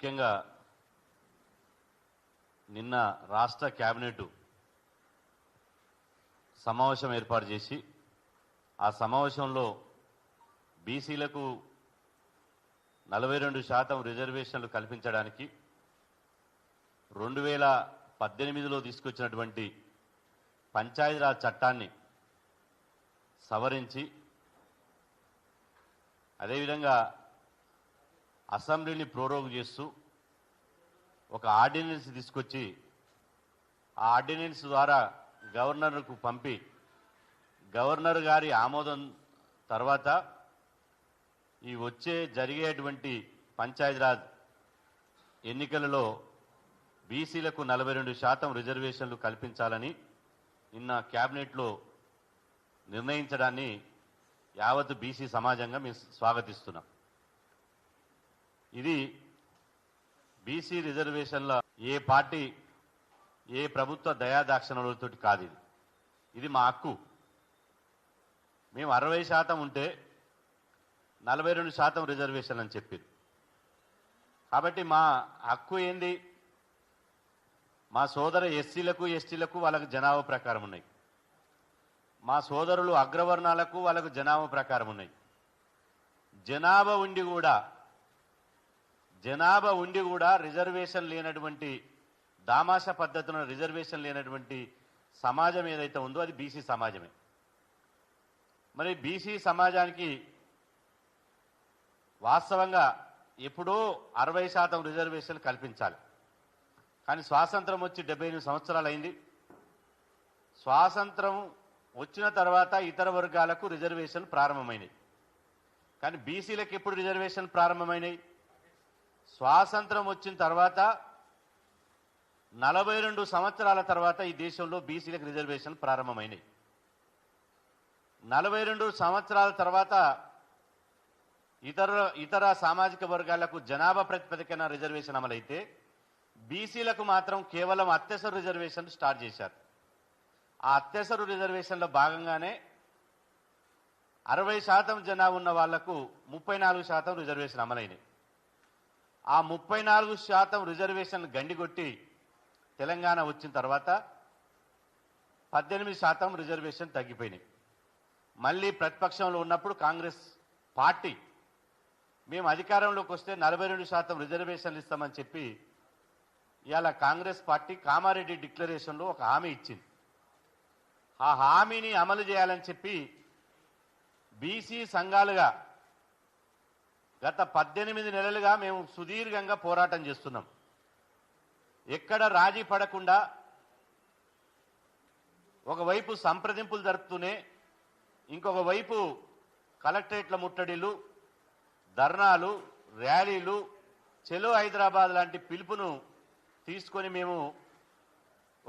ముఖ్యంగా నిన్న రాష్ట్ర కేబినెట్ సమావేశం ఏర్పాటు చేసి ఆ సమావేశంలో బీసీలకు 42% రిజర్వేషన్లు కల్పించడానికి 2018లో తీసుకొచ్చినటువంటి పంచాయతీరాజ్ చట్టాన్ని సవరించి అదేవిధంగా అసెంబ్లీని ప్రోరోగ్ చేస్తూ ఒక ఆర్డినెన్స్ తీసుకొచ్చి ఆ ఆర్డినెన్స్ ద్వారా గవర్నర్కు పంపి గవర్నర్ గారి ఆమోదం తర్వాత ఈ జరిగేటువంటి పంచాయతీరాజ్ ఎన్నికలలో బీసీలకు 42% రిజర్వేషన్లు కల్పించాలని నిన్న కేబినెట్లో నిర్ణయించడాన్ని యావత్ బీసీ సమాజంగా మేము స్వాగతిస్తున్నాం. ఇది బీసీ రిజర్వేషన్ల ఏ పార్టీ ఏ ప్రభుత్వ దయాదాక్షిణ్యాలతో కాదు. ఇది మా హక్కు. మేము 60% ఉంటే 42% రిజర్వేషన్ అని చెప్పింది. కాబట్టి మా హక్కు ఏంది? మా సోదర ఎస్సీలకు ఎస్టీలకు వాళ్ళకు జనాభా ప్రకారం ఉన్నాయి. మా సోదరులు అగ్రవర్ణాలకు వాళ్ళకు జనాభా ప్రకారం ఉన్నాయి. జనాభా ఉండి కూడా రిజర్వేషన్ లేనటువంటి దామాషా పద్ధతిలో రిజర్వేషన్ లేనటువంటి సమాజం ఏదైతే ఉందో అది బీసీ సమాజమే. మరి బీసీ సమాజానికి వాస్తవంగా ఎప్పుడో 60% రిజర్వేషన్ కల్పించాలి. కానీ స్వాతంత్రం వచ్చి 78 సంవత్సరాలు అయింది. స్వాతంత్రం వచ్చిన తర్వాత ఇతర వర్గాలకు రిజర్వేషన్ ప్రారంభమైనవి. కానీ బీసీలకు ఎప్పుడు రిజర్వేషన్ ప్రారంభమైనవి? స్వాతంత్రం వచ్చిన తర్వాత 42 సంవత్సరాల తర్వాత ఈ దేశంలో బీసీలకు రిజర్వేషన్ ప్రారంభమైనవి. 42 సంవత్సరాల తర్వాత ఇతర సామాజిక వర్గాలకు జనాభా ప్రాతిపదికన రిజర్వేషన్ అమలైతే బీసీలకు మాత్రం కేవలం అత్యవసర రిజర్వేషన్ స్టార్ట్ చేశారు. ఆ అత్యవసర రిజర్వేషన్లో భాగంగానే 60% జనాభా ఉన్న వాళ్లకు 34% రిజర్వేషన్ అమలైనవి. ఆ 34% రిజర్వేషన్ గండిగొట్టి తెలంగాణ వచ్చిన తర్వాత 18% రిజర్వేషన్ తగ్గిపోయినాయి. మళ్ళీ ప్రతిపక్షంలో ఉన్నప్పుడు కాంగ్రెస్ పార్టీ మేము అధికారంలోకి వస్తే 42% రిజర్వేషన్లు ఇస్తామని చెప్పి ఇవాళ కాంగ్రెస్ పార్టీ కామారెడ్డి డిక్లరేషన్లో ఒక హామీ ఇచ్చింది. ఆ హామీని అమలు చేయాలని చెప్పి బీసీ సంఘాలుగా గత 18 నెలలుగా మేము సుదీర్ఘంగా పోరాటం చేస్తున్నాం. ఎక్కడ రాజీ పడకుండా ఒకవైపు సంప్రదింపులు జరుపుతూనే ఇంకొక వైపు కలెక్టరేట్ల ముట్టడిలు, ధర్నాలు, ర్యాలీలు, చెలో హైదరాబాద్ లాంటి పిలుపును తీసుకొని మేము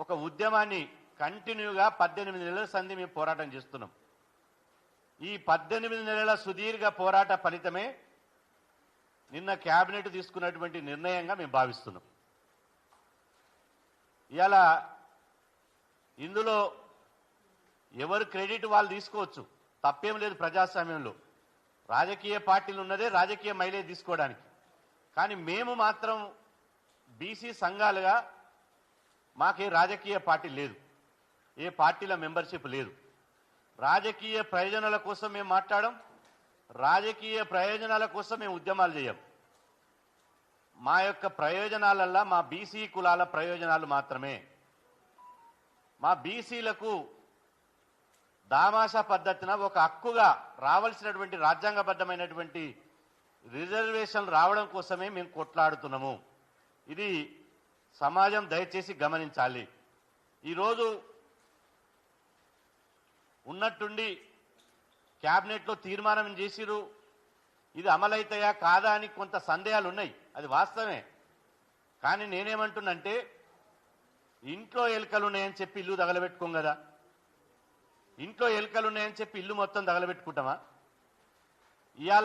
ఒక ఉద్యమాన్ని కంటిన్యూగా 18 నెలల సంధి మేము పోరాటం చేస్తున్నాం. ఈ 18 నెలల సుదీర్ఘ పోరాట ఫలితమే నిన్న కేబినెట్ తీసుకున్నటువంటి నిర్ణయంగా మేము భావిస్తున్నాం. ఇవాళ ఇందులో ఎవరు క్రెడిట్ వాళ్ళు తీసుకోవచ్చు, తప్పేం లేదు. ప్రజాస్వామ్యంలో రాజకీయ పార్టీలు ఉన్నదే రాజకీయ మైలేజ్ తీసుకోవడానికి. కానీ మేము మాత్రం బీసీ సంఘాలుగా మాకే రాజకీయ పార్టీ లేదు, ఏ పార్టీల మెంబర్షిప్ లేదు. రాజకీయ ప్రయోజనాల కోసం మేము మాట్లాడం, రాజకీయ ప్రయోజనాల కోసం మేము ఉద్యమాలు చేయం. మా యొక్క ప్రయోజనాలల్లా మా బీసీ కులాల ప్రయోజనాలు మాత్రమే. మా బీసీలకు దామాషా పద్ధతిన ఒక హక్కుగా రావాల్సినటువంటి రాజ్యాంగబద్ధమైనటువంటి రిజర్వేషన్లు రావడం కోసమే మేము కొట్లాడుతున్నాము. ఇది సమాజం దయచేసి గమనించాలి. ఈరోజు ఉన్నట్టుండి క్యాబినెట్లో తీర్మానం చేసిరు, ఇది అమలైతాయా కాదా అని కొంత సందేహాలు ఉన్నాయి. అది వాస్తవమే. కానీ నేనేమంటున్నంటే ఇంట్లో ఎలుకలు ఉన్నాయని చెప్పి ఇల్లు తగలబెట్టుకోం కదా. ఇంట్లో ఎలుకలు ఉన్నాయని చెప్పి ఇల్లు మొత్తం తగలబెట్టుకుంటామా? ఇవాళ